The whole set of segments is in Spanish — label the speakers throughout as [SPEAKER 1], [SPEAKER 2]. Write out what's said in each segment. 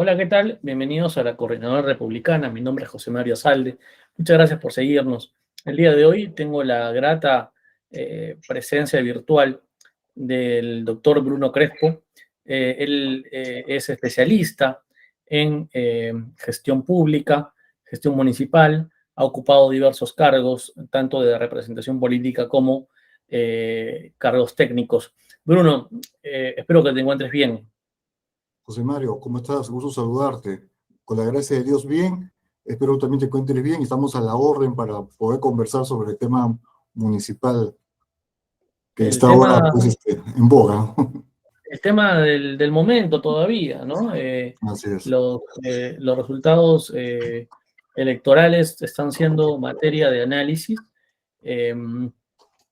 [SPEAKER 1] Hola, ¿qué tal? Bienvenidos a la Coordinadora Republicana. Mi nombre es José Mario Salde. Muchas gracias por seguirnos. El día de hoy tengo la grata presencia virtual del doctor Bruno Crespo. Él es especialista en gestión pública, gestión municipal, ha ocupado diversos cargos, tanto de representación política como cargos técnicos. Bruno, espero que te encuentres bien.
[SPEAKER 2] José Mario, ¿cómo estás? Gusto saludarte. Con la gracia de Dios, bien. Espero también te encuentres bien. Estamos a la orden para poder conversar sobre el tema municipal que
[SPEAKER 1] El
[SPEAKER 2] está ahora
[SPEAKER 1] tema
[SPEAKER 2] pues, en boga.
[SPEAKER 1] El tema del momento todavía, ¿no?
[SPEAKER 2] Así es.
[SPEAKER 1] Los resultados electorales están siendo materia de análisis, eh,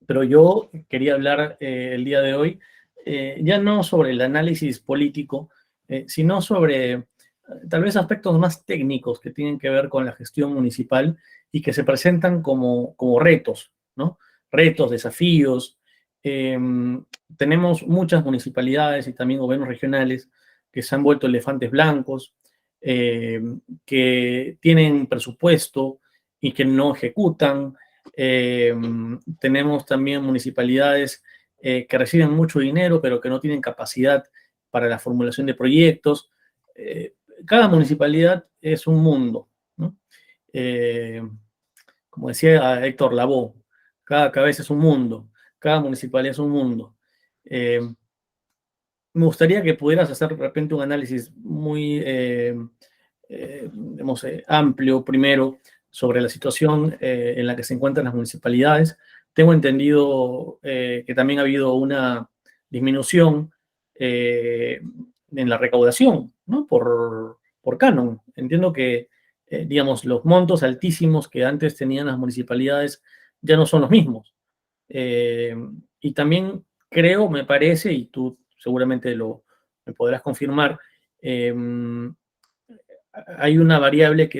[SPEAKER 1] pero yo quería hablar el día de hoy ya no sobre el análisis político, sino sobre tal vez aspectos más técnicos que tienen que ver con la gestión municipal y que se presentan como retos, ¿no? Retos, desafíos. Eh, Tenemos muchas municipalidades y también gobiernos regionales que se han vuelto elefantes blancos, eh, que tienen presupuesto y que no ejecutan. Eh, Tenemos también municipalidades que reciben mucho dinero, pero que no tienen capacidad para la formulación de proyectos. Cada municipalidad es un mundo, ¿no? Eh, Como decía Héctor Lavoe, cada cabeza es un mundo, cada municipalidad es un mundo. Eh, Me gustaría que pudieras hacer de repente un análisis muy digamos, amplio primero sobre la situación en la que se encuentran las municipalidades. Tengo entendido que también ha habido una disminución en la recaudación, ¿no? Por canon. Entiendo que, digamos, los montos altísimos que antes tenían las municipalidades ya no son los mismos. Eh, y también creo, me parece, y tú seguramente me podrás confirmar, eh, hay una variable que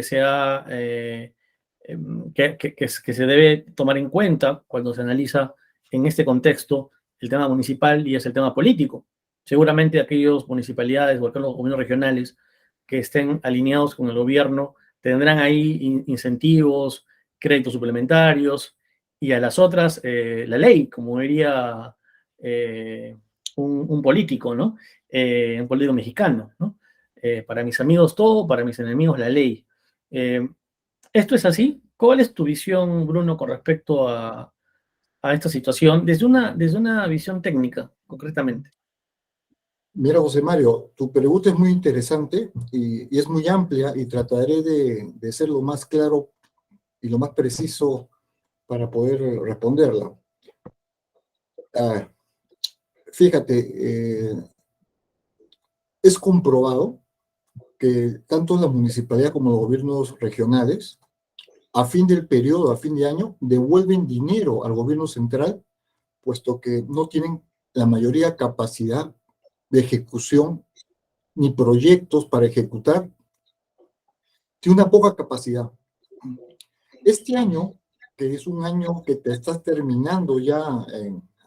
[SPEAKER 1] que se debe tomar en cuenta cuando se analiza en este contexto el tema municipal y es el tema político. Seguramente aquellas municipalidades o aquellos gobiernos regionales que estén alineados con el gobierno tendrán ahí incentivos, créditos suplementarios y a las otras la ley, como diría un político, ¿no? Un político mexicano, ¿no? Para mis amigos todo, para mis enemigos la ley. Eh, ¿Esto es así? ¿Cuál es tu visión, Bruno, con respecto a esta situación desde una visión técnica, concretamente?
[SPEAKER 2] Mira, José Mario, tu pregunta es muy interesante y es muy amplia y trataré de ser lo más claro y lo más preciso para poder responderla. Ah, fíjate, es comprobado que tanto la municipalidad como los gobiernos regionales a fin del periodo, a fin de año, devuelven dinero al gobierno central, puesto que no tienen la mayoría capacidad de ejecución ni proyectos para ejecutar, tiene una poca capacidad. Este año, que es un año que te estás terminando ya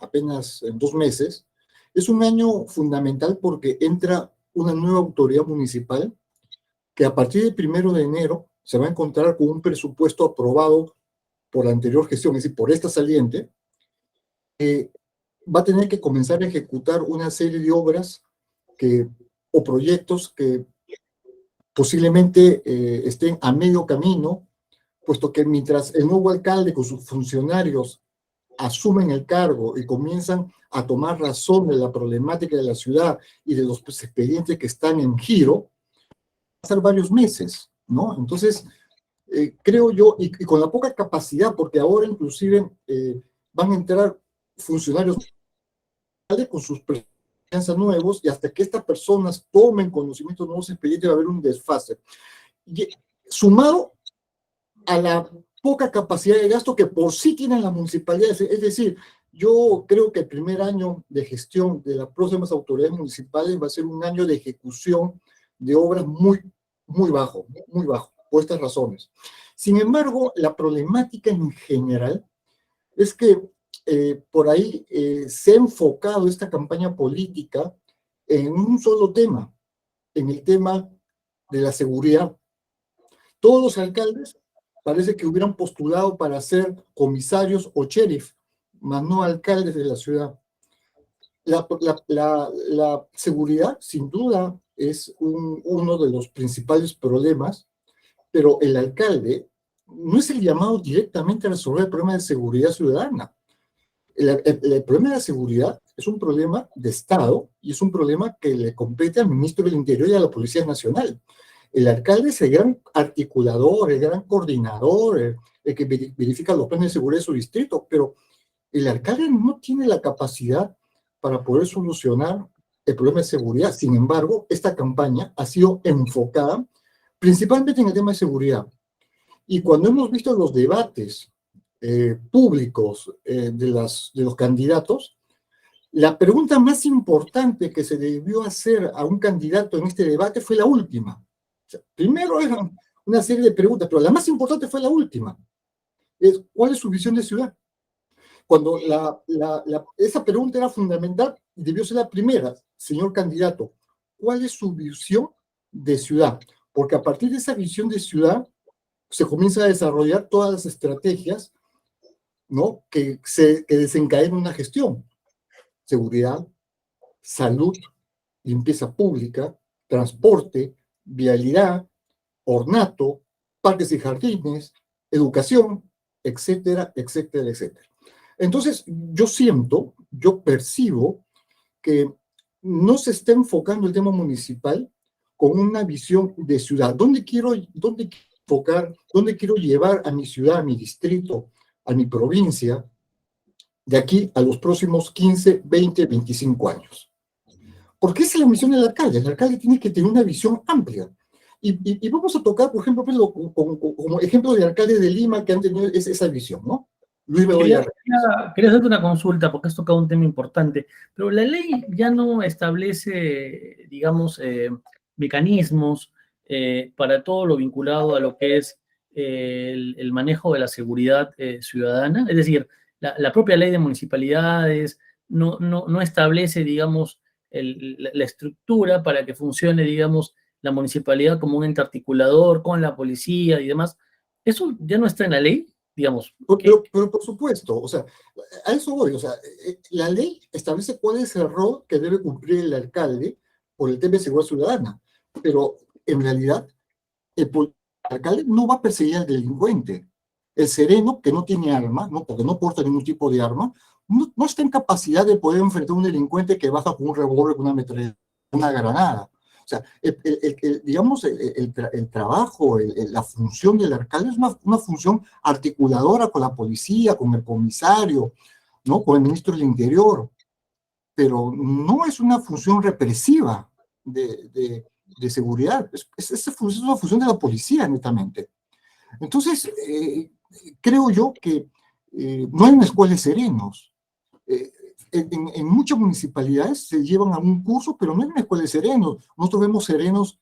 [SPEAKER 2] apenas en 2 meses, es un año fundamental porque entra una nueva autoridad municipal que a partir del 1 de enero se va a encontrar con un presupuesto aprobado por la anterior gestión, es decir, por esta saliente, va a tener que comenzar a ejecutar una serie de obras o proyectos que posiblemente estén a medio camino, puesto que mientras el nuevo alcalde con sus funcionarios asumen el cargo y comienzan a tomar razón de la problemática de la ciudad y de los expedientes que están en giro, pasar varios meses, ¿no? Entonces, creo yo, y con la poca capacidad, porque ahora inclusive van a entrar funcionarios con sus presencias nuevos y hasta que estas personas tomen conocimiento de nuevos expedientes va a haber un desfase. Y, sumado a la poca capacidad de gasto que por sí tienen las municipalidades, es decir, yo creo que el primer año de gestión de las próximas autoridades municipales va a ser un año de ejecución de obras muy bajo, por estas razones. Sin embargo, la problemática en general es que por ahí se ha enfocado esta campaña política en un solo tema, en el tema de la seguridad. Todos los alcaldes parece que hubieran postulado para ser comisarios o sheriff, mas no alcaldes de la ciudad. La seguridad, sin duda, es uno de los principales problemas, pero el alcalde no es el llamado directamente a resolver el problema de seguridad ciudadana. El problema de la seguridad es un problema de Estado y es un problema que le compete al ministro del Interior y a la Policía Nacional. El alcalde es el gran articulador, el gran coordinador, el que verifica los planes de seguridad de su distrito, pero el alcalde no tiene la capacidad para poder solucionar el problema de seguridad. Sin embargo, esta campaña ha sido enfocada principalmente en el tema de seguridad. Y cuando hemos visto los debates públicos de los candidatos, la pregunta más importante que se debió hacer a un candidato en este debate fue la última. O sea, primero eran una serie de preguntas, pero la más importante fue la última. ¿Cuál es su visión de ciudad? Cuando esa pregunta era fundamental, debió ser la primera, señor candidato. ¿Cuál es su visión de ciudad? Porque a partir de esa visión de ciudad se comienza a desarrollar todas las estrategias, ¿no?, que desencadenan una gestión. Seguridad, salud, limpieza pública, transporte, vialidad, ornato, parques y jardines, educación, etcétera, etcétera, etcétera. Entonces, yo percibo que no se está enfocando el tema municipal con una visión de ciudad. ¿Dónde quiero enfocar, dónde quiero llevar a mi ciudad, a mi distrito, a mi provincia, de aquí a los próximos 15, 20, 25 años? Porque esa es la misión del alcalde. El alcalde tiene que tener una visión amplia. Y vamos a tocar, por ejemplo, como ejemplo de alcaldes de Lima que han tenido esa visión, ¿no? Luis Bedoya.
[SPEAKER 1] Quería hacerte una consulta porque has tocado un tema importante, pero la ley ya no establece, digamos, mecanismos para todo lo vinculado a lo que es el manejo de la seguridad ciudadana. Es decir, la propia ley de municipalidades no establece, digamos, la estructura para que funcione, digamos, la municipalidad como un ente articulador con la policía y demás. ¿Eso ya no está en la ley? Digamos.
[SPEAKER 2] Pero por supuesto, o sea, a eso voy, o sea, la ley establece cuál es el rol que debe cumplir el alcalde por el tema de seguridad ciudadana, pero en realidad el alcalde no va a perseguir al delincuente. El sereno, que no tiene arma, ¿no?, porque no porta ningún tipo de arma, no está en capacidad de poder enfrentar a un delincuente que baja con un revólver, con una metralleta, una granada. O sea, digamos, el trabajo, la función del alcalde es una función articuladora con la policía, con el comisario, ¿no?, con el ministro del Interior, pero no es una función represiva de seguridad. Es una función de la policía, netamente. Entonces, creo yo que no hay una escuela de serenos. En muchas municipalidades se llevan a un curso, pero no hay una escuela de serenos. Nosotros vemos serenos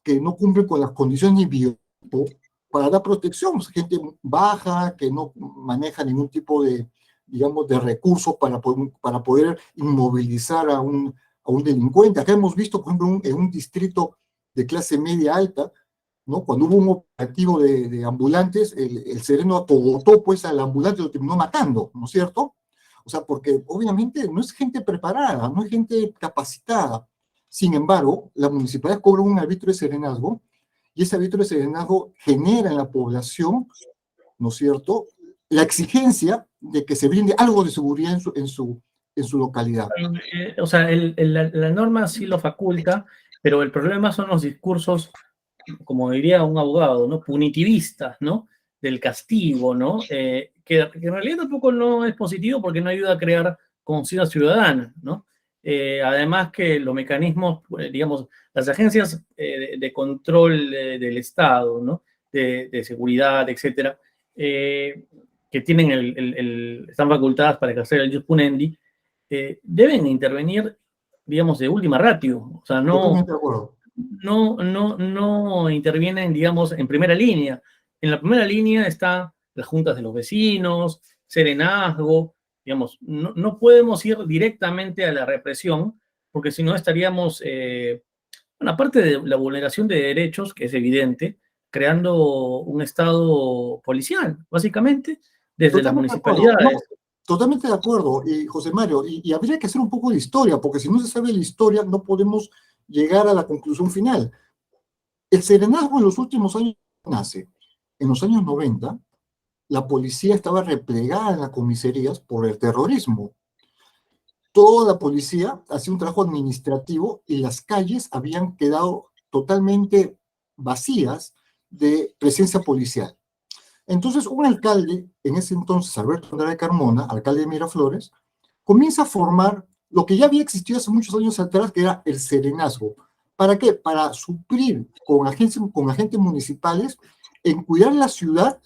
[SPEAKER 2] que no cumplen con las condiciones ni biotipo para dar protección. Gente baja, que no maneja ningún tipo de, digamos, de recursos para poder inmovilizar a un delincuente. Acá hemos visto, por ejemplo, en un distrito de clase media alta, ¿no?, cuando hubo un operativo de ambulantes, el sereno atogotó pues al ambulante y lo terminó matando, ¿no es cierto? O sea, porque obviamente no es gente preparada, no es gente capacitada. Sin embargo, la municipalidad cobra un arbitrio de serenazgo y ese arbitrio de serenazgo genera en la población, ¿no es cierto?, la exigencia de que se brinde algo de seguridad en su localidad.
[SPEAKER 1] O sea, la norma sí lo faculta, pero el problema son los discursos, como diría un abogado, ¿no?, punitivistas, ¿no?, del castigo, ¿no?, que en realidad tampoco no es positivo porque no ayuda a crear conciencia ciudadana, ¿no? Además que los mecanismos, digamos, las agencias de control del Estado, ¿no?, de seguridad, etcétera, que tienen están facultadas para ejercer el ius punendi, deben intervenir, digamos, de última ratio. O sea,
[SPEAKER 2] Totalmente de acuerdo.
[SPEAKER 1] No intervienen, digamos, en primera línea. En la primera línea están las juntas de los vecinos, serenazgo, digamos, no podemos ir directamente a la represión, porque si no estaríamos bueno, aparte de la vulneración de derechos, que es evidente, creando un estado policial, básicamente, desde las
[SPEAKER 2] Totalmente de acuerdo. No,
[SPEAKER 1] municipalidades.
[SPEAKER 2] totalmente de acuerdo, José Mario, y habría que hacer un poco de historia, porque si no se sabe la historia, no podemos llegar a la conclusión final. El serenazgo en los últimos años nace. En los años 90, la policía estaba replegada en las comisarías por el terrorismo. Toda la policía hacía un trabajo administrativo y las calles habían quedado totalmente vacías de presencia policial. Entonces, un alcalde, en ese entonces, Alberto Andrade Carmona, alcalde de Miraflores, comienza a formar lo que ya había existido hace muchos años atrás, que era el serenazgo. ¿Para qué? Para suplir con agentes municipales en cuidar la ciudad,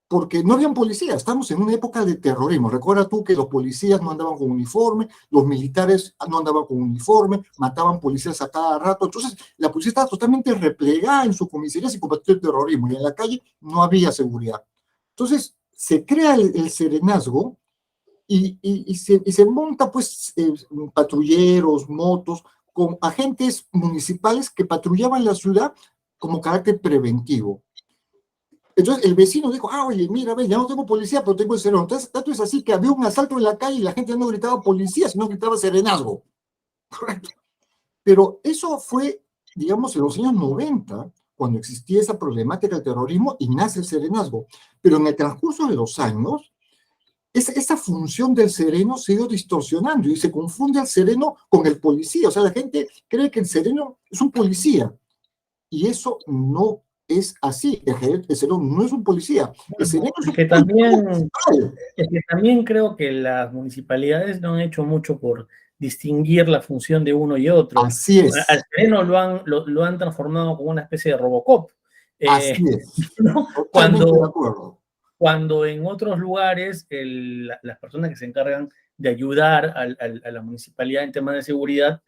[SPEAKER 2] porque no habían policías. Estamos en una época de terrorismo. Recuerda tú que los policías no andaban con uniforme, los militares no andaban con uniforme, mataban policías a cada rato. Entonces, la policía estaba totalmente replegada en sus comisarías y combatiendo el terrorismo, y en la calle no había seguridad. Entonces, se crea el serenazgo y se monta pues patrulleros, motos, con agentes municipales que patrullaban la ciudad como carácter preventivo. Entonces el vecino dijo, oye, mira, ve, ya no tengo policía, pero tengo el serenazgo. Entonces, tanto es así que había un asalto en la calle y la gente no gritaba policía, sino gritaba serenazgo. Correcto. Pero eso fue, digamos, en los años 90, cuando existía esa problemática del terrorismo y nace el serenazgo. Pero en el transcurso de los años, esa función del sereno se ha ido distorsionando y se confunde al sereno con el policía. O sea, la gente cree que el sereno es un policía y eso no es así. El sereno no es un policía. El
[SPEAKER 1] Bueno,
[SPEAKER 2] sereno es un policía municipal.
[SPEAKER 1] es que también creo que las municipalidades no han hecho mucho por distinguir la función de uno y otro.
[SPEAKER 2] Así
[SPEAKER 1] Al
[SPEAKER 2] es,
[SPEAKER 1] sereno lo han transformado como una especie de Robocop.
[SPEAKER 2] así
[SPEAKER 1] Eh,
[SPEAKER 2] es.
[SPEAKER 1] ¿no?
[SPEAKER 2] Totalmente de acuerdo.
[SPEAKER 1] Cuando en otros lugares las personas que se encargan de ayudar a la municipalidad en temas de seguridad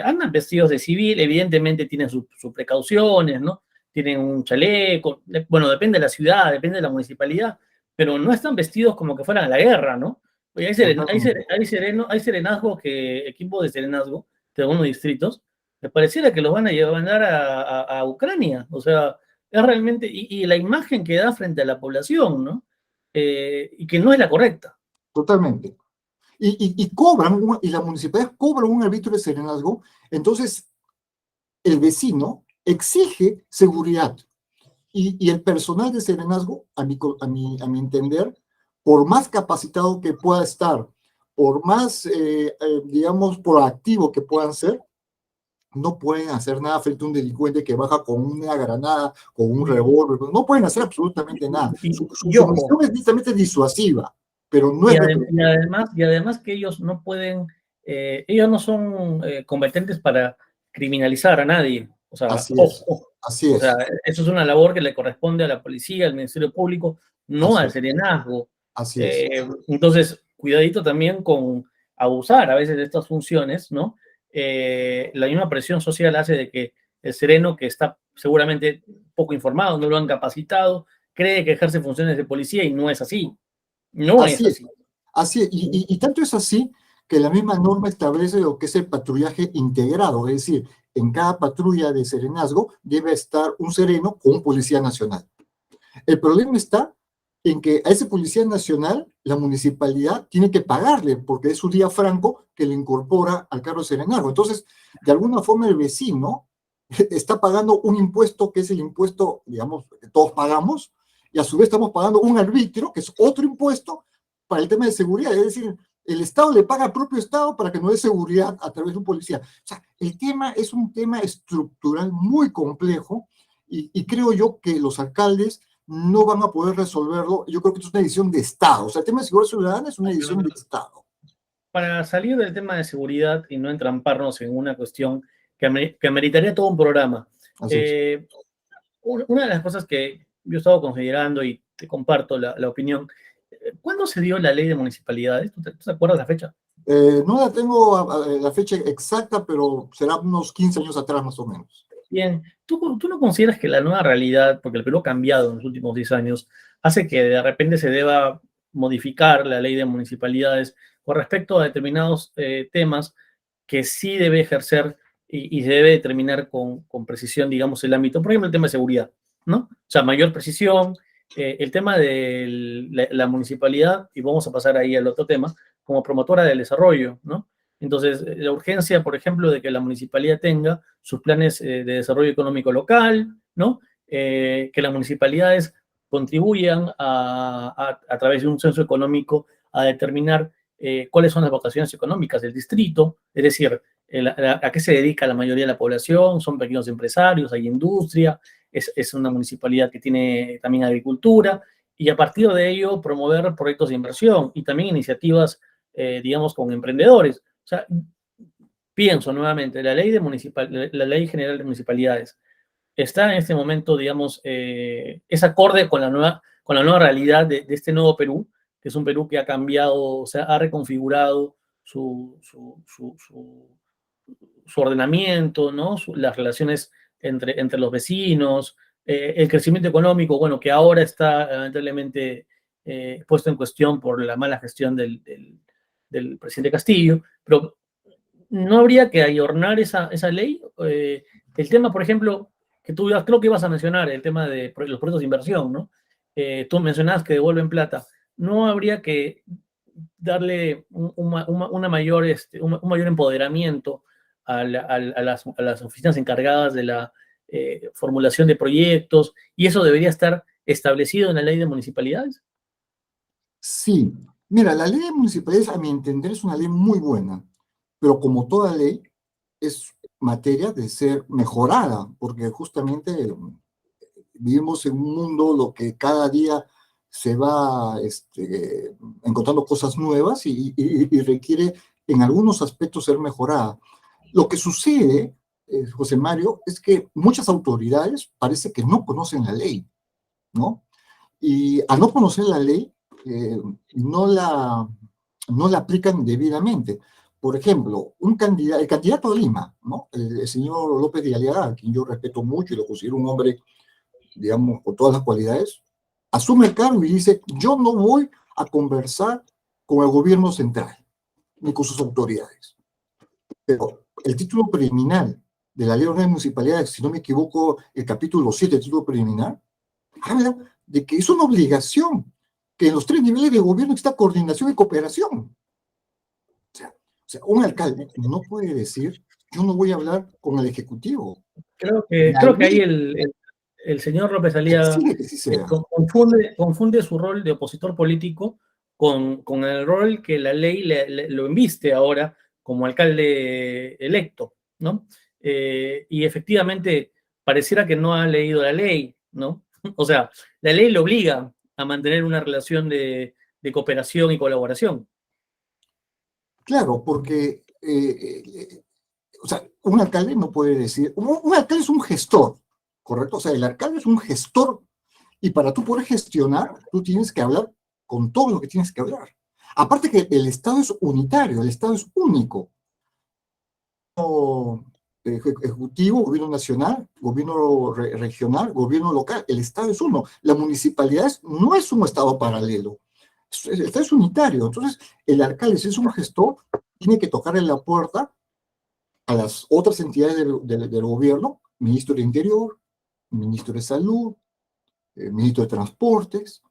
[SPEAKER 1] andan vestidos de civil, evidentemente tienen sus precauciones, ¿no? Tienen un chaleco, bueno, depende de la ciudad, depende de la municipalidad, pero no están vestidos como que fueran a la guerra, ¿no? Oye,
[SPEAKER 2] Totalmente.
[SPEAKER 1] hay serenazgos equipos de serenazgo de algunos distritos, me pareciera que los van a llevar a Ucrania, o sea, es realmente, y la imagen que da frente a la población, ¿no? Y que no es la correcta.
[SPEAKER 2] Totalmente. Y la municipalidad cobra un arbitrio de serenazgo, entonces el vecino exige seguridad. Y el personal de serenazgo, a mi entender, por más capacitado que pueda estar, por más, digamos, proactivo que puedan ser, no pueden hacer nada frente a un delincuente que baja con una granada, con un revólver, no pueden hacer absolutamente nada. Su
[SPEAKER 1] Ojo,
[SPEAKER 2] misión es justamente disuasiva, pero no es represiva.
[SPEAKER 1] y además que ellos no pueden, ellos no son competentes para criminalizar a nadie. O sea,
[SPEAKER 2] Así es,
[SPEAKER 1] ojo,
[SPEAKER 2] así
[SPEAKER 1] o sea,
[SPEAKER 2] es,
[SPEAKER 1] eso es una labor que le corresponde a la policía, al Ministerio Público, no
[SPEAKER 2] así
[SPEAKER 1] al
[SPEAKER 2] es,
[SPEAKER 1] serenazgo.
[SPEAKER 2] así es.
[SPEAKER 1] Entonces, cuidadito también con abusar a veces de estas funciones, ¿no? La misma presión social hace de que el sereno, que está seguramente poco informado, no lo han capacitado, cree que ejerce funciones de policía y no es así. No es
[SPEAKER 2] Así es,
[SPEAKER 1] así.
[SPEAKER 2] así es. Y tanto es así que la misma norma establece lo que es el patrullaje integrado, es decir, en cada patrulla de serenazgo debe estar un sereno con un policía nacional. El problema está en que a ese policía nacional la municipalidad tiene que pagarle porque es su día franco que le incorpora al carro de serenazgo. Entonces, de alguna forma el vecino está pagando un impuesto que es el impuesto, digamos, que todos pagamos, y a su vez estamos pagando un arbitrio, que es otro impuesto, para el tema de seguridad. Es decir, el Estado le paga al propio Estado para que no dé seguridad a través de un policía. O sea, el tema es un tema estructural muy complejo y creo yo que los alcaldes no van a poder resolverlo. Yo creo que esto es una decisión de Estado. O sea, el tema de seguridad ciudadana es una decisión de Estado.
[SPEAKER 1] Para salir del tema de seguridad y no entramparnos en una cuestión que ameritaría todo un programa,
[SPEAKER 2] Así es.
[SPEAKER 1] eh, una de las cosas que yo he estado considerando y te comparto la opinión, ¿cuándo se dio la ley de municipalidades? ¿Tú te acuerdas la fecha?
[SPEAKER 2] No la tengo la fecha exacta, pero será unos 15 años atrás más o menos.
[SPEAKER 1] Bien, ¿tú no consideras que la nueva realidad, porque el Perú ha cambiado en los últimos 10 años, hace que de repente se deba modificar la ley de municipalidades con respecto a determinados temas que sí debe ejercer y se debe determinar con precisión, digamos, el ámbito. Por ejemplo, el tema de seguridad, ¿no? O sea, mayor precisión. El tema de la municipalidad, y vamos a pasar ahí al otro tema, como promotora del desarrollo, ¿no? Entonces, la urgencia, por ejemplo, de que la municipalidad tenga sus planes de desarrollo económico local, ¿no? Que las municipalidades contribuyan a través de un censo económico a determinar cuáles son las vocaciones económicas del distrito, es decir, a qué se dedica la mayoría de la población, son pequeños empresarios, hay industria, es una municipalidad que tiene también agricultura, y a partir de ello promover proyectos de inversión y también iniciativas, digamos, con emprendedores. O sea, pienso nuevamente, la ley general de municipalidades está en este momento, digamos, es acorde con la nueva realidad de este nuevo Perú, que es un Perú que ha cambiado, o sea, ha reconfigurado su ordenamiento, ¿no? Las relaciones entre los vecinos, el crecimiento económico, bueno, que ahora está lamentablemente puesto en cuestión por la mala gestión del presidente Castillo, pero no habría que ayornar esa ley. El tema, por ejemplo, que tú creo que ibas a mencionar, el tema de los proyectos de inversión, ¿no? Tú mencionabas que devuelven plata. No habría que darle una mayor, un mayor empoderamiento a las oficinas encargadas de la formulación de proyectos, y eso debería estar establecido en la ley de municipalidades.
[SPEAKER 2] Sí, mira, la ley de municipalidades, a mi entender, es una ley muy buena, pero como toda ley, es materia de ser mejorada, porque justamente vivimos en un mundo lo que cada día se va encontrando cosas nuevas y requiere en algunos aspectos ser mejorada. Lo que sucede, José Mario, es que muchas autoridades parece que no conocen la ley, ¿no? Y al no conocer la ley, eh, no, la, no la aplican debidamente. Por ejemplo, el candidato a Lima, ¿no? El señor López de Aliaga, a quien yo respeto mucho y lo considero un hombre, digamos, con todas las cualidades, asume el cargo y dice, yo no voy a conversar con el gobierno central ni con sus autoridades. Pero el título preliminar de la Ley Orgánica de Municipalidades, si no me equivoco, el capítulo 7, el título preliminar, habla de que es una obligación que en los tres niveles de gobierno exista coordinación y cooperación. Un alcalde no puede decir, yo no voy a hablar con el Ejecutivo.
[SPEAKER 1] Creo que ahí el señor López Aliaga
[SPEAKER 2] Exige que sí sea.
[SPEAKER 1] confunde su rol de opositor político con el rol que la ley lo embiste ahora como alcalde electo, ¿no? Y efectivamente pareciera que no ha leído la ley, ¿no? O sea, la ley le obliga a mantener una relación de cooperación y colaboración.
[SPEAKER 2] Claro, porque o sea, un alcalde no puede decir, un alcalde es un gestor, ¿correcto? O sea, el alcalde es un gestor y para tú poder gestionar, tú tienes que hablar con todo lo que tienes que hablar. Aparte que el Estado es unitario, el Estado es único. Ejecutivo, gobierno nacional, gobierno regional, gobierno local, el Estado es uno. La municipalidad no es un Estado paralelo, el Estado es unitario. Entonces, el alcalde, si es un gestor, tiene que tocarle la puerta a las otras entidades del gobierno, ministro de Interior, ministro de Salud, ministro de Transportes,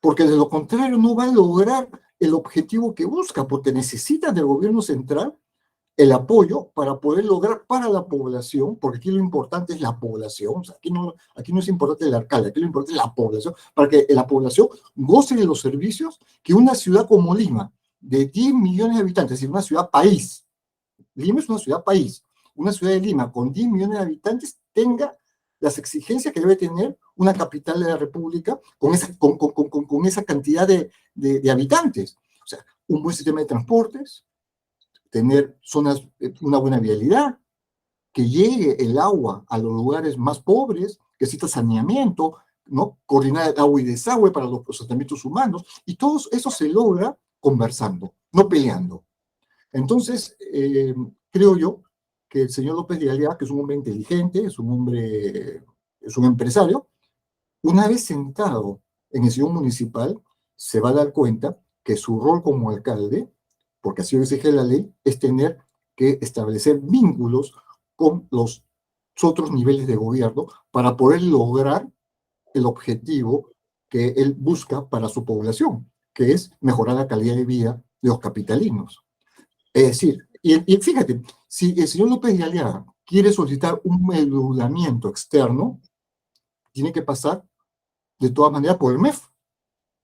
[SPEAKER 2] porque de lo contrario no va a lograr el objetivo que busca, porque necesita del gobierno central el apoyo para poder lograr para la población, porque aquí lo importante es la población, o sea, aquí no es importante el alcalde, aquí lo importante es la población, para que la población goce de los servicios que una ciudad como Lima, de 10 millones de habitantes, es decir, una ciudad país, Lima es una ciudad país, una ciudad de Lima con 10 millones de habitantes tenga las exigencias que debe tener una capital de la República con esa cantidad de habitantes. O sea, un buen sistema de transportes, tener zonas, una buena vialidad, que llegue el agua a los lugares más pobres, que exista saneamiento, ¿no? Coordinar el agua y desagüe para los procesamientos humanos, y todo eso se logra conversando, no peleando. Entonces, creo yo que el señor López de Aliaga, que es un hombre inteligente, es un empresario, una vez sentado en el sillón municipal, se va a dar cuenta que su rol como alcalde, porque así lo exige la ley, es tener que establecer vínculos con los otros niveles de gobierno para poder lograr el objetivo que él busca para su población, que es mejorar la calidad de vida de los capitalinos. Es decir, y fíjate, si el señor López de Aliaga quiere solicitar un endeudamiento externo, tiene que pasar de todas maneras por el MEF,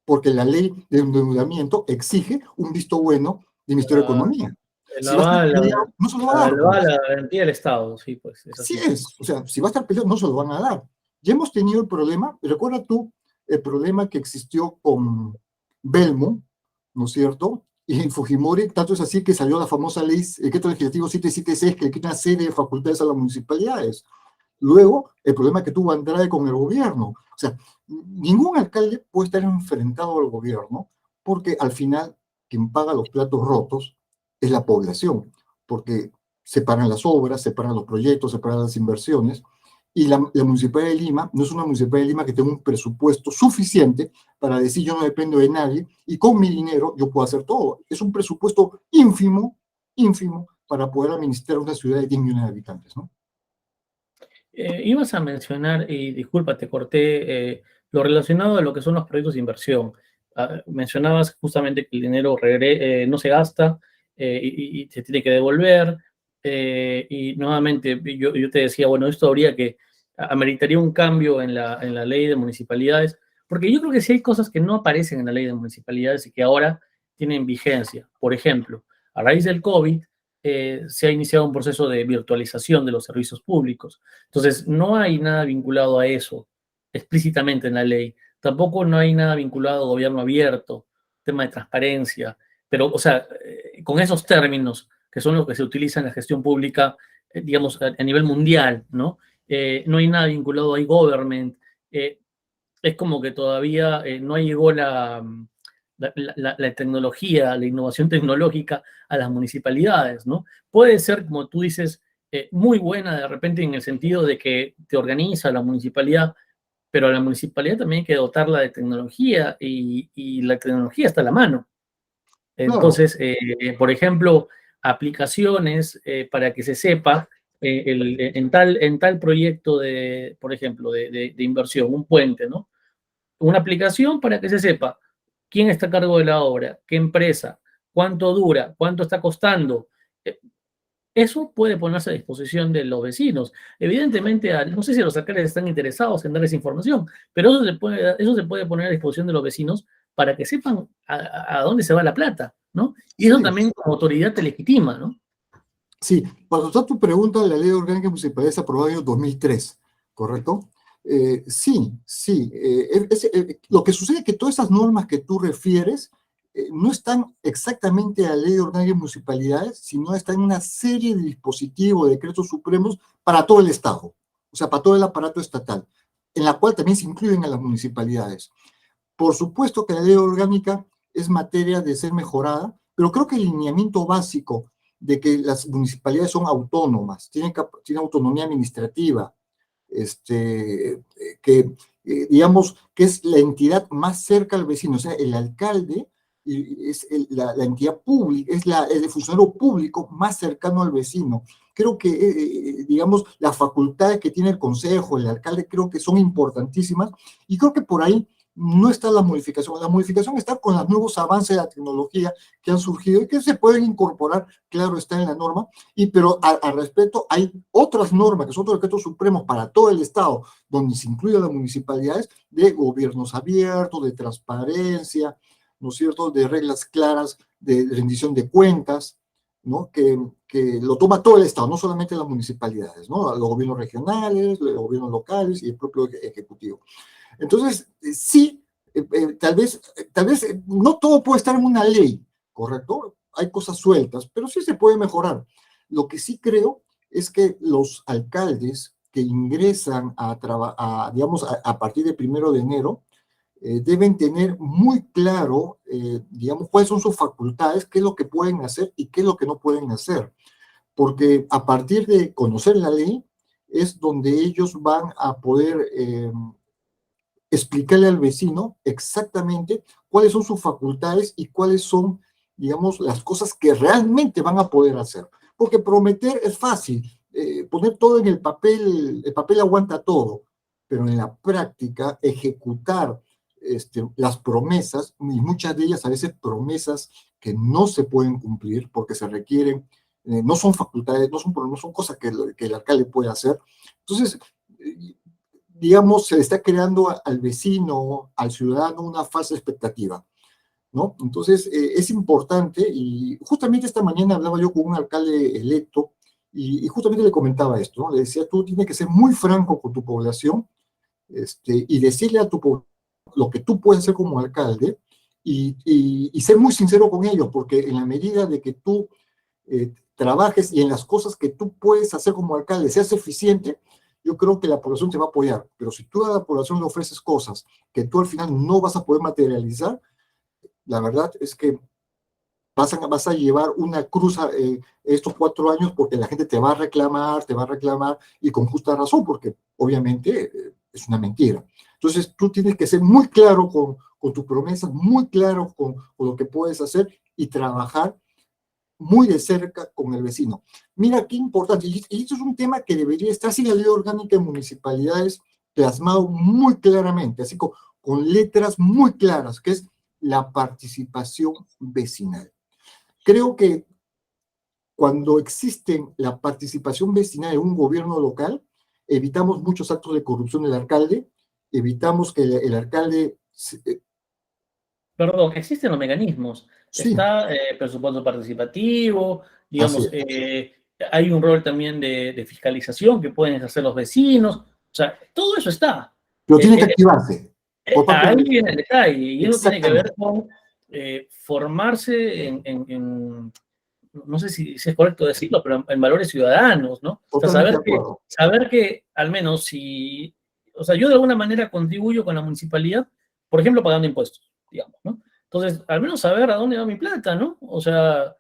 [SPEAKER 2] porque la ley de endeudamiento exige un visto bueno del Ministerio de
[SPEAKER 1] La,
[SPEAKER 2] Economía.
[SPEAKER 1] el
[SPEAKER 2] Si va a estar
[SPEAKER 1] aval,
[SPEAKER 2] peleado, no se lo va a dar, pues.
[SPEAKER 1] la garantía del Estado, sí, pues, es
[SPEAKER 2] Sí
[SPEAKER 1] así.
[SPEAKER 2] es, o sea, si va a estar peleado, no se lo van a dar. Ya hemos tenido el problema, recuerda tú el problema que existió con Belmo, ¿no es cierto? Y en Fujimori, tanto es así que salió la famosa ley, el decreto legislativo 776, que le quita una serie de facultades a las municipalidades. Luego, el problema que tuvo Andrade con el gobierno. O sea, ningún alcalde puede estar enfrentado al gobierno porque al final quien paga los platos rotos es la población, porque se pagan las obras, se pagan los proyectos, se pagan las inversiones, y la Municipalidad de Lima no es una Municipalidad de Lima que tenga un presupuesto suficiente para decir yo no dependo de nadie y con mi dinero yo puedo hacer todo. Es un presupuesto ínfimo, ínfimo, para poder administrar una ciudad de 10 millones de habitantes, ¿no?
[SPEAKER 1] Ibas a mencionar, y disculpa, te corté, lo relacionado a lo que son los proyectos de inversión. Mencionabas justamente que el dinero no se gasta y se tiene que devolver. Y nuevamente, yo te decía, bueno, esto habría que, ameritaría un cambio en la ley de municipalidades, porque yo creo que sí hay cosas que no aparecen en la ley de municipalidades y que ahora tienen vigencia. Por ejemplo, a raíz del COVID, se ha iniciado un proceso de virtualización de los servicios públicos. Entonces, no hay nada vinculado a eso explícitamente en la ley. Tampoco no hay nada vinculado a gobierno abierto, tema de transparencia, pero, o sea, con esos términos que son los que se utilizan en la gestión pública, digamos, a nivel mundial, ¿no? No hay nada vinculado a e-government. Es como que todavía no llegó la tecnología, la innovación tecnológica a las municipalidades, ¿no? Puede ser, como tú dices, muy buena de repente en el sentido de que te organiza la municipalidad, pero a la municipalidad también hay que dotarla de tecnología y la tecnología está a la mano.
[SPEAKER 2] Claro,
[SPEAKER 1] Entonces, por ejemplo, aplicaciones para que se sepa en tal proyecto de, por ejemplo, de inversión, un puente, ¿no? Una aplicación para que se sepa quién está a cargo de la obra, qué empresa, cuánto dura, cuánto está costando. Eso puede ponerse a disposición de los vecinos. Evidentemente, no sé si los alcaldes están interesados en dar esa información, pero eso se puede poner a disposición de los vecinos para que sepan a dónde se va la plata, ¿no? Y eso
[SPEAKER 2] sí,
[SPEAKER 1] también como autoridad te legitima, ¿no?
[SPEAKER 2] sí. Para contestar tu pregunta, la ley orgánica municipal es aprobada en el 2003, ¿correcto? Sí, sí. Lo que sucede es que todas esas normas que tú refieres no están exactamente en la ley orgánica de municipalidades, sino están en una serie de dispositivos, de decretos supremos para todo el Estado, o sea, para todo el aparato estatal, en la cual también se incluyen a las municipalidades. Por supuesto que la ley orgánica es materia de ser mejorada, pero creo que el lineamiento básico de que las municipalidades son autónomas, tienen autonomía administrativa, que digamos que es la entidad más cerca al vecino, o sea, el alcalde es la entidad pública, es el funcionario público más cercano al vecino. Creo que, digamos, las facultades que tiene el consejo, el alcalde, creo que son importantísimas y creo que por ahí no está la modificación. La modificación está con los nuevos avances de la tecnología que han surgido y que se pueden incorporar, claro, está en la norma, pero al respecto hay otras normas, que son otros decretos supremos para todo el Estado, donde se incluyen las municipalidades, de gobiernos abiertos, de transparencia, ¿no es cierto?, de reglas claras de rendición de cuentas, ¿no?, que lo toma todo el Estado, no solamente las municipalidades, ¿no?, los gobiernos regionales, los gobiernos locales y el propio ejecutivo. Entonces, sí, tal vez no todo puede estar en una ley, ¿correcto? Hay cosas sueltas, pero sí se puede mejorar. Lo que sí creo es que los alcaldes que ingresan digamos, a partir del 1 de enero, deben tener muy claro, digamos, cuáles son sus facultades, qué es lo que pueden hacer y qué es lo que no pueden hacer. Porque a partir de conocer la ley es donde ellos van a poder explicarle al vecino exactamente cuáles son sus facultades y cuáles son, digamos, las cosas que realmente van a poder hacer. Porque prometer es fácil. poner todo en el papel aguanta todo, pero en la práctica ejecutar las promesas, y muchas de ellas a veces promesas que no se pueden cumplir porque se requieren, no son facultades, no son cosas que el alcalde puede hacer. Entonces, digamos, se le está creando al vecino, al ciudadano, una falsa expectativa, ¿no? Entonces, es importante, y justamente esta mañana hablaba yo con un alcalde electo, y justamente le comentaba esto, ¿no? Le decía, tú tienes que ser muy franco con tu población, y decirle a tu población lo que tú puedes hacer como alcalde, y ser muy sincero con ellos, porque en la medida de que tú trabajes y en las cosas que tú puedes hacer como alcalde seas eficiente, yo creo que la población te va a apoyar. Pero si tú a la población le ofreces cosas que tú al final no vas a poder materializar, la verdad es que vas a llevar una cruz estos 4 años, porque la gente te va a reclamar, y con justa razón, porque obviamente es una mentira. Entonces tú tienes que ser muy claro con tus promesas, muy claro con lo que puedes hacer, y trabajar muy de cerca con el vecino. Mira qué importante, y esto es un tema que debería estar así en la ley orgánica de municipalidades, plasmado muy claramente, así con letras muy claras, que es la participación vecinal. Creo que cuando existe la participación vecinal en un gobierno local, evitamos muchos actos de corrupción del alcalde, evitamos que el alcalde...
[SPEAKER 1] Perdón, existen los mecanismos.
[SPEAKER 2] Sí,
[SPEAKER 1] Está presupuesto participativo,
[SPEAKER 2] así
[SPEAKER 1] digamos,
[SPEAKER 2] es.
[SPEAKER 1] hay un rol también de fiscalización que pueden hacer los vecinos. O sea, todo eso está.
[SPEAKER 2] Pero
[SPEAKER 1] Eh,
[SPEAKER 2] tiene que
[SPEAKER 1] eh,
[SPEAKER 2] activarse por parte
[SPEAKER 1] Ahí
[SPEAKER 2] del
[SPEAKER 1] viene
[SPEAKER 2] vecino.
[SPEAKER 1] el detalle, y eso tiene que ver
[SPEAKER 2] Exactamente.
[SPEAKER 1] con formarse no sé si es correcto decirlo, pero en valores ciudadanos, ¿no? O sea,
[SPEAKER 2] Totalmente de acuerdo.
[SPEAKER 1] saber que al menos si, o sea, yo de alguna manera contribuyo con la municipalidad, por ejemplo, pagando impuestos, digamos, ¿no? Entonces, al menos saber a dónde va mi plata, ¿no? O sea,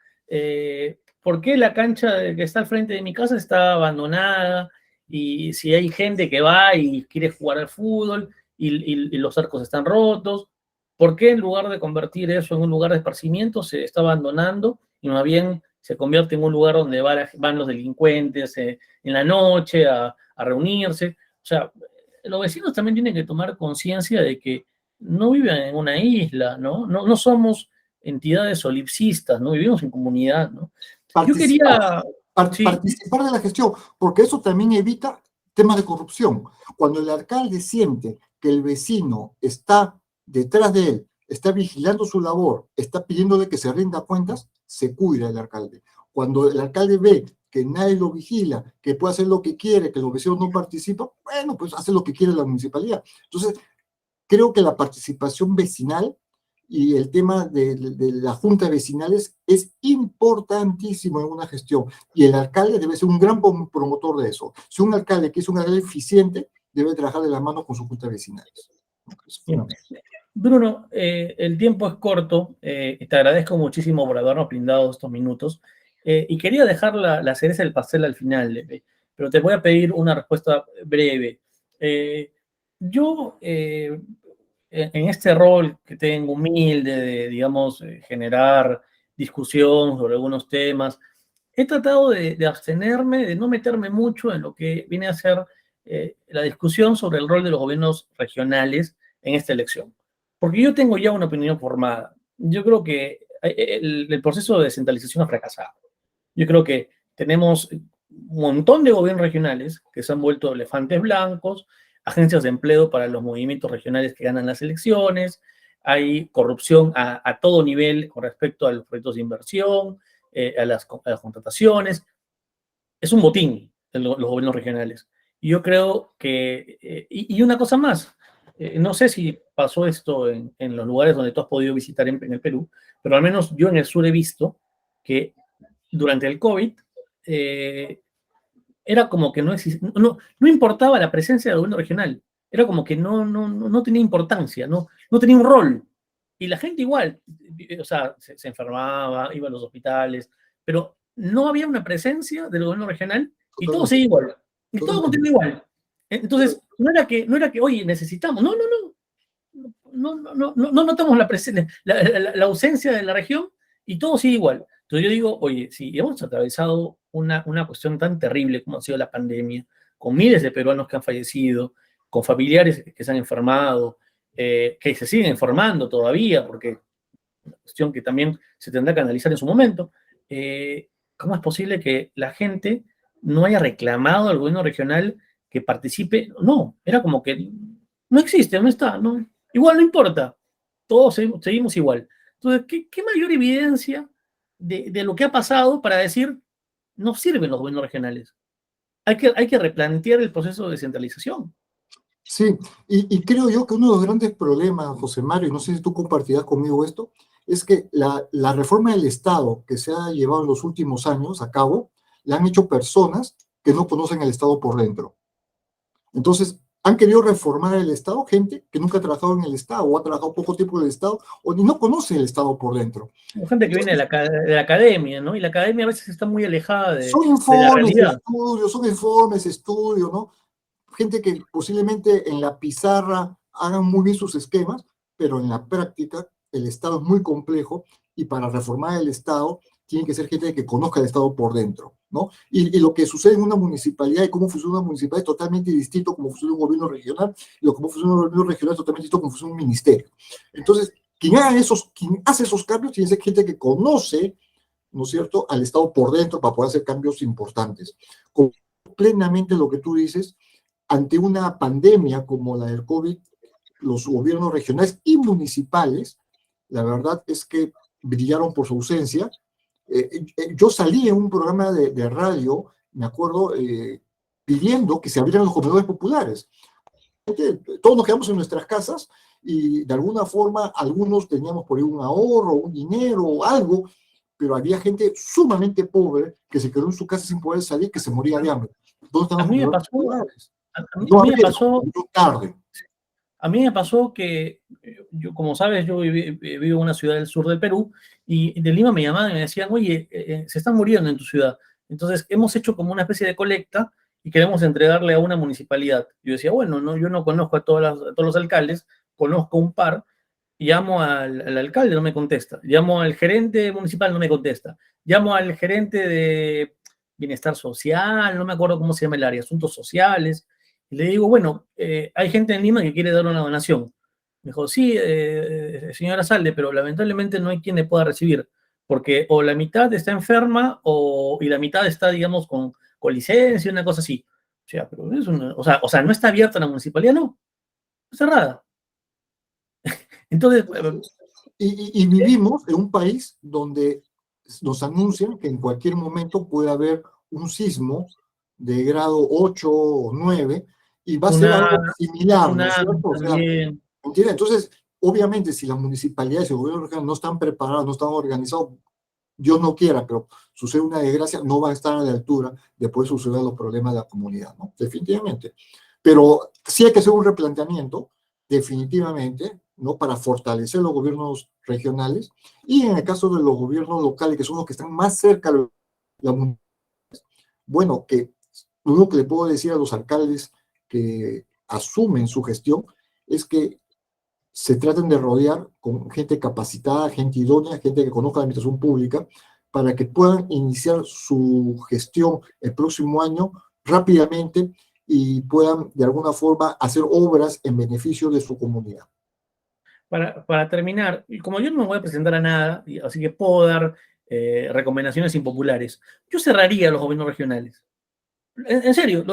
[SPEAKER 1] ¿por qué la cancha que está al frente de mi casa está abandonada? Y si hay gente que va y quiere jugar al fútbol y los arcos están rotos, ¿por qué en lugar de convertir eso en un lugar de esparcimiento se está abandonando y más bien se convierte en un lugar donde van los delincuentes en la noche a reunirse? O sea, los vecinos también tienen que tomar conciencia de que no viven en una isla, ¿no? No somos entidades solipsistas, ¿no? Vivimos en comunidad, ¿no? Yo
[SPEAKER 2] Participar,
[SPEAKER 1] quería, sí,
[SPEAKER 2] participar de la gestión, porque eso también evita temas de corrupción. Cuando el alcalde siente que el vecino está detrás de él, está vigilando su labor, está pidiéndole que se rinda cuentas, se cuida el alcalde. Cuando el alcalde ve que nadie lo vigila, que puede hacer lo que quiere, que los vecinos no participan, bueno, pues hace lo que quiere la municipalidad. Entonces, creo que la participación vecinal y el tema de las juntas vecinales es importantísimo en una gestión, y el alcalde debe ser un gran promotor de eso. Si un alcalde que es un alcalde eficiente, debe trabajar de la mano con sus juntas vecinales. Es fundamental.
[SPEAKER 1] Bruno, el tiempo es corto, te agradezco muchísimo por habernos brindado estos minutos, y quería dejar la cereza del pastel al final, pero te voy a pedir una respuesta breve. Yo, en este rol que tengo humilde de, digamos, generar discusión sobre algunos temas, he tratado de abstenerme, de no meterme mucho en lo que viene a ser la discusión sobre el rol de los gobiernos regionales en esta elección. Porque yo tengo ya una opinión formada. Yo creo que el proceso de descentralización ha fracasado. Yo creo que tenemos un montón de gobiernos regionales que se han vuelto elefantes blancos, agencias de empleo para los movimientos regionales que ganan las elecciones, hay corrupción a todo nivel con respecto a los proyectos de inversión, a las contrataciones. Es un botín los gobiernos regionales. Y yo creo que, y una cosa más, no sé si pasó esto en los lugares donde tú has podido visitar en el Perú, pero al menos yo en el sur he visto que durante el COVID era como que no importaba la presencia del gobierno regional, era como que no tenía importancia, no tenía un rol. Y la gente igual, o sea, se enfermaba, iba a los hospitales, pero no había una presencia del gobierno regional y todo
[SPEAKER 2] Totalmente,
[SPEAKER 1] sigue igual. Y todo
[SPEAKER 2] totalmente.
[SPEAKER 1] continúa igual. Entonces, no era que oye, necesitamos, no notamos la ausencia de la región y todo sigue igual. Entonces yo digo, oye, si hemos atravesado una cuestión tan terrible como ha sido la pandemia, con miles de peruanos que han fallecido, con familiares que se han enfermado, que se siguen enfermando todavía, porque es una cuestión que también se tendrá que analizar en su momento, ¿cómo es posible que la gente no haya reclamado al gobierno regional que participe? No, era como que no existe, no está, no, igual no importa, todos seguimos igual. Entonces, ¿qué mayor evidencia de lo que ha pasado para decir no sirven los gobiernos regionales? Hay que replantear el proceso de descentralización.
[SPEAKER 2] Sí, y creo yo que uno de los grandes problemas, José Mario, y no sé si tú compartirás conmigo esto, es que la reforma del Estado que se ha llevado en los últimos años a cabo, la han hecho personas que no conocen el Estado por dentro. Entonces, han querido reformar el Estado gente que nunca ha trabajado en el Estado o ha trabajado poco tiempo en el Estado o ni no conoce el Estado por dentro.
[SPEAKER 1] Gente que viene
[SPEAKER 2] Entonces,
[SPEAKER 1] de la academia, ¿no? Y la academia a veces está muy alejada
[SPEAKER 2] son
[SPEAKER 1] de la
[SPEAKER 2] informes,
[SPEAKER 1] realidad.
[SPEAKER 2] estudios, son informes, estudios, ¿no? Gente que posiblemente en la pizarra hagan muy bien sus esquemas, pero en la práctica el Estado es muy complejo y para reformar el Estado tiene que ser gente que conozca el Estado por dentro, ¿no? Y lo que sucede en una municipalidad y cómo funciona una municipalidad es totalmente distinto como funciona un gobierno regional y lo que funciona un gobierno regional es totalmente distinto como funciona un ministerio. Entonces, quien hace esos cambios tiene que ser gente que conoce, ¿no es cierto?, al Estado por dentro para poder hacer cambios importantes. Con plenamente lo que tú dices, ante una pandemia como la del COVID, los gobiernos regionales y municipales, la verdad es que brillaron por su ausencia. Yo salí en un programa de radio, me acuerdo, pidiendo que se abrieran los comedores populares. Todos nos quedamos en nuestras casas y de alguna forma algunos teníamos por ahí un ahorro, un dinero o algo, pero había gente sumamente pobre que se quedó en su casa sin poder salir, que se moría de hambre. ¿Dónde están
[SPEAKER 1] A
[SPEAKER 2] los
[SPEAKER 1] mí me
[SPEAKER 2] comedores
[SPEAKER 1] pasó,
[SPEAKER 2] populares?
[SPEAKER 1] a
[SPEAKER 2] No
[SPEAKER 1] mí me
[SPEAKER 2] abrieron,
[SPEAKER 1] pasó,
[SPEAKER 2] abrieron tarde.
[SPEAKER 1] a mí me pasó que, yo, como sabes, yo vivo en una ciudad del sur del Perú y de Lima me llamaban y me decían, oye, se están muriendo en tu ciudad. Entonces, hemos hecho como una especie de colecta y queremos entregarle a una municipalidad. Yo decía, bueno, no, yo no conozco a todos los alcaldes, conozco un par, llamo al alcalde, no me contesta. Llamo al gerente municipal, no me contesta. Llamo al gerente de bienestar social, no me acuerdo cómo se llama el área, asuntos sociales. Y le digo, bueno, hay gente en Lima que quiere dar una donación. Me dijo, sí, señora Salde, pero lamentablemente no hay quien le pueda recibir, porque o la mitad está enferma y la mitad está, digamos, con licencia, una cosa así. O sea, pero es o sea, no está abierta la municipalidad, no, está cerrada. Entonces,
[SPEAKER 2] Y vivimos en un país donde nos anuncian que en cualquier momento puede haber un sismo de grado 8 o 9 y va a ser
[SPEAKER 1] una,
[SPEAKER 2] algo similar, ¿no es
[SPEAKER 1] tsunami
[SPEAKER 2] cierto? O sea,
[SPEAKER 1] también.
[SPEAKER 2] ¿entiendes? Entonces, obviamente, si las municipalidades y el gobierno regional no están preparados, no están organizados, Dios no quiera, pero sucede una desgracia, no van a estar a la altura de poder solucionar los problemas de la comunidad, ¿no? Definitivamente. Pero sí hay que hacer un replanteamiento, definitivamente, ¿no? Para fortalecer los gobiernos regionales y en el caso de los gobiernos locales, que son los que están más cerca de la comunidad, bueno, que lo único que le puedo decir a los alcaldes que asumen su gestión es que se traten de rodear con gente capacitada, gente idónea, gente que conozca la administración pública, para que puedan iniciar su gestión el próximo año rápidamente y puedan de alguna forma hacer obras en beneficio de su comunidad.
[SPEAKER 1] Para terminar, y como yo no me voy a presentar a nada, así que puedo dar recomendaciones impopulares, yo cerraría los gobiernos regionales. En serio,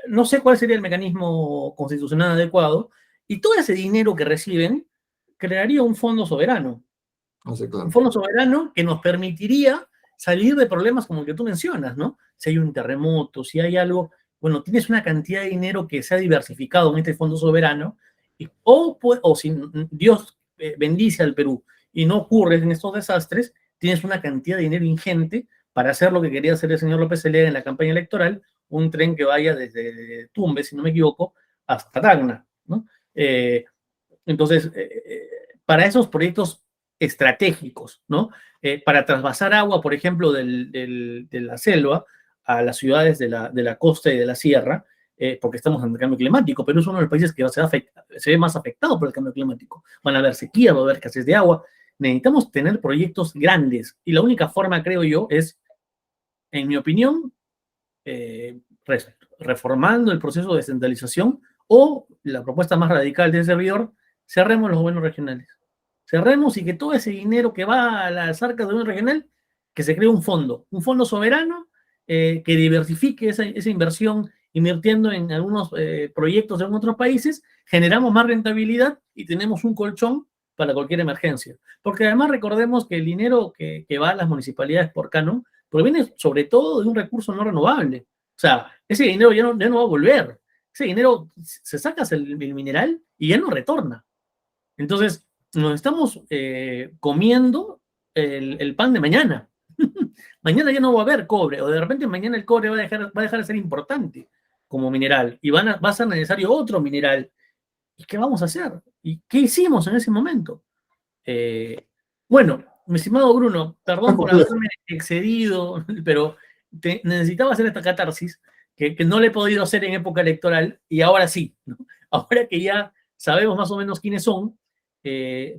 [SPEAKER 1] no sé cuál sería el mecanismo constitucional adecuado, y todo ese dinero que reciben crearía un fondo soberano.
[SPEAKER 2] No sé,
[SPEAKER 1] Un
[SPEAKER 2] claro.
[SPEAKER 1] fondo soberano que nos permitiría salir de problemas como el que tú mencionas, ¿no? Si hay un terremoto, si hay algo, bueno, tienes una cantidad de dinero que se ha diversificado en este fondo soberano, o si Dios bendice al Perú y no ocurre en estos desastres, tienes una cantidad de dinero ingente para hacer lo que quería hacer el señor López Zelaya en la campaña electoral, un tren que vaya desde Tumbes, si no me equivoco, hasta Tacna, ¿no? Entonces, para esos proyectos estratégicos, ¿no? Para trasvasar agua, por ejemplo, de la selva a las ciudades de la costa y de la sierra, porque estamos en el cambio climático, pero es uno de los países que se ve más afectado por el cambio climático. Van a haber sequía, va a haber escasez de agua. necesitamos tener proyectos grandes. Y la única forma, creo yo, es, en mi opinión, reformando el proceso de descentralización, o la propuesta más radical de ese servidor, cerremos los gobiernos regionales. Cerremos y que todo ese dinero que va a las arcas del gobierno regional, que se cree un fondo soberano, que diversifique esa inversión invirtiendo en algunos proyectos en otros países, generamos más rentabilidad y tenemos un colchón para cualquier emergencia. Porque además recordemos que el dinero que va a las municipalidades por canon proviene sobre todo de un recurso no renovable. O sea, ese dinero ya no va a volver. Ese dinero se saca el mineral y ya no retorna. Entonces, nos estamos comiendo el pan de mañana. Mañana ya no va a haber cobre, o de repente mañana el cobre va a dejar de ser importante como mineral y va a ser necesario otro mineral. ¿Y qué vamos a hacer? ¿Y qué hicimos en ese momento? Bueno, mi estimado Bruno, perdón por haberme excedido, pero necesitaba hacer esta catarsis que no le he podido hacer en época electoral y ahora sí, ¿no? Ahora que ya sabemos más o menos quiénes son,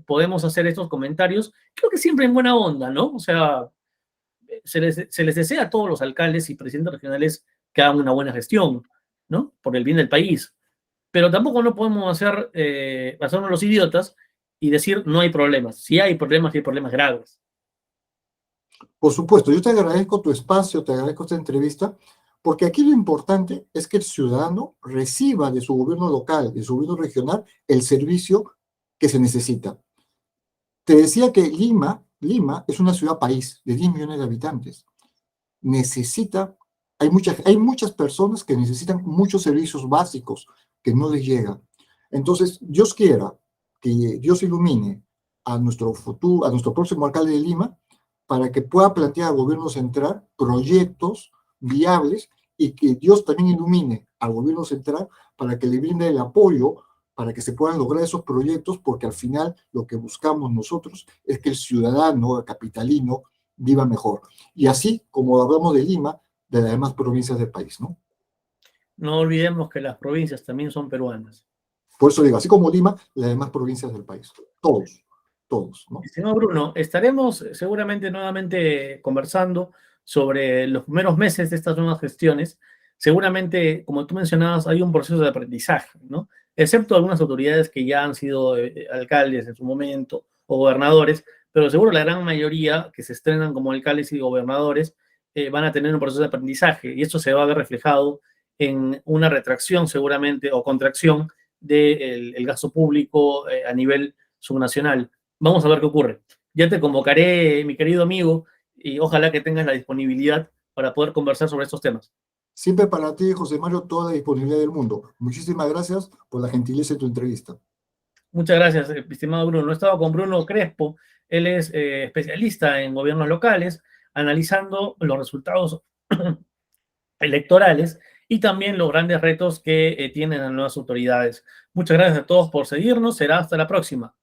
[SPEAKER 1] podemos hacer estos comentarios, creo que siempre en buena onda, ¿no? O sea, se les desea a todos los alcaldes y presidentes regionales que hagan una buena gestión, ¿no? Por el bien del país. Pero tampoco no podemos hacernos los idiotas y decir no hay problemas. Si hay problemas, hay problemas graves.
[SPEAKER 2] Por supuesto, yo te agradezco tu espacio, te agradezco esta entrevista, porque aquí lo importante es que el ciudadano reciba de su gobierno local, de su gobierno regional, el servicio que se necesita. Te decía que Lima es una ciudad país de 10 millones de habitantes. Hay muchas personas que necesitan muchos servicios básicos que no les llegan. Entonces, Dios quiera que Dios ilumine a nuestro futuro, a nuestro próximo alcalde de Lima, para que pueda plantear al gobierno central proyectos viables y que Dios también ilumine al gobierno central para que le brinde el apoyo para que se puedan lograr esos proyectos, porque al final lo que buscamos nosotros es que el ciudadano, el capitalino, viva mejor. Y así como hablamos de Lima, de las demás provincias del país, ¿no?
[SPEAKER 1] No olvidemos que las provincias también son peruanas.
[SPEAKER 2] Por eso digo, así como Lima, las demás provincias del país. Todos, ¿no?
[SPEAKER 1] Estimado Bruno, estaremos seguramente nuevamente conversando sobre los primeros meses de estas nuevas gestiones. Seguramente, como tú mencionabas, hay un proceso de aprendizaje, ¿no? Excepto algunas autoridades que ya han sido alcaldes en su momento o gobernadores, pero seguro la gran mayoría que se estrenan como alcaldes y gobernadores van a tener un proceso de aprendizaje y esto se va a ver reflejado en una retracción seguramente o contracción del gasto público a nivel subnacional. Vamos a ver qué ocurre. Ya te convocaré, mi querido amigo, y ojalá que tengas la disponibilidad para poder conversar sobre estos temas.
[SPEAKER 2] Siempre para ti, José Mario, toda la disponibilidad del mundo. Muchísimas gracias por la gentileza de tu entrevista.
[SPEAKER 1] Muchas gracias, estimado Bruno. He estado con Bruno Crespo. Él es especialista en gobiernos locales, analizando los resultados electorales y también los grandes retos que tienen las nuevas autoridades. Muchas gracias a todos por seguirnos. Será hasta la próxima.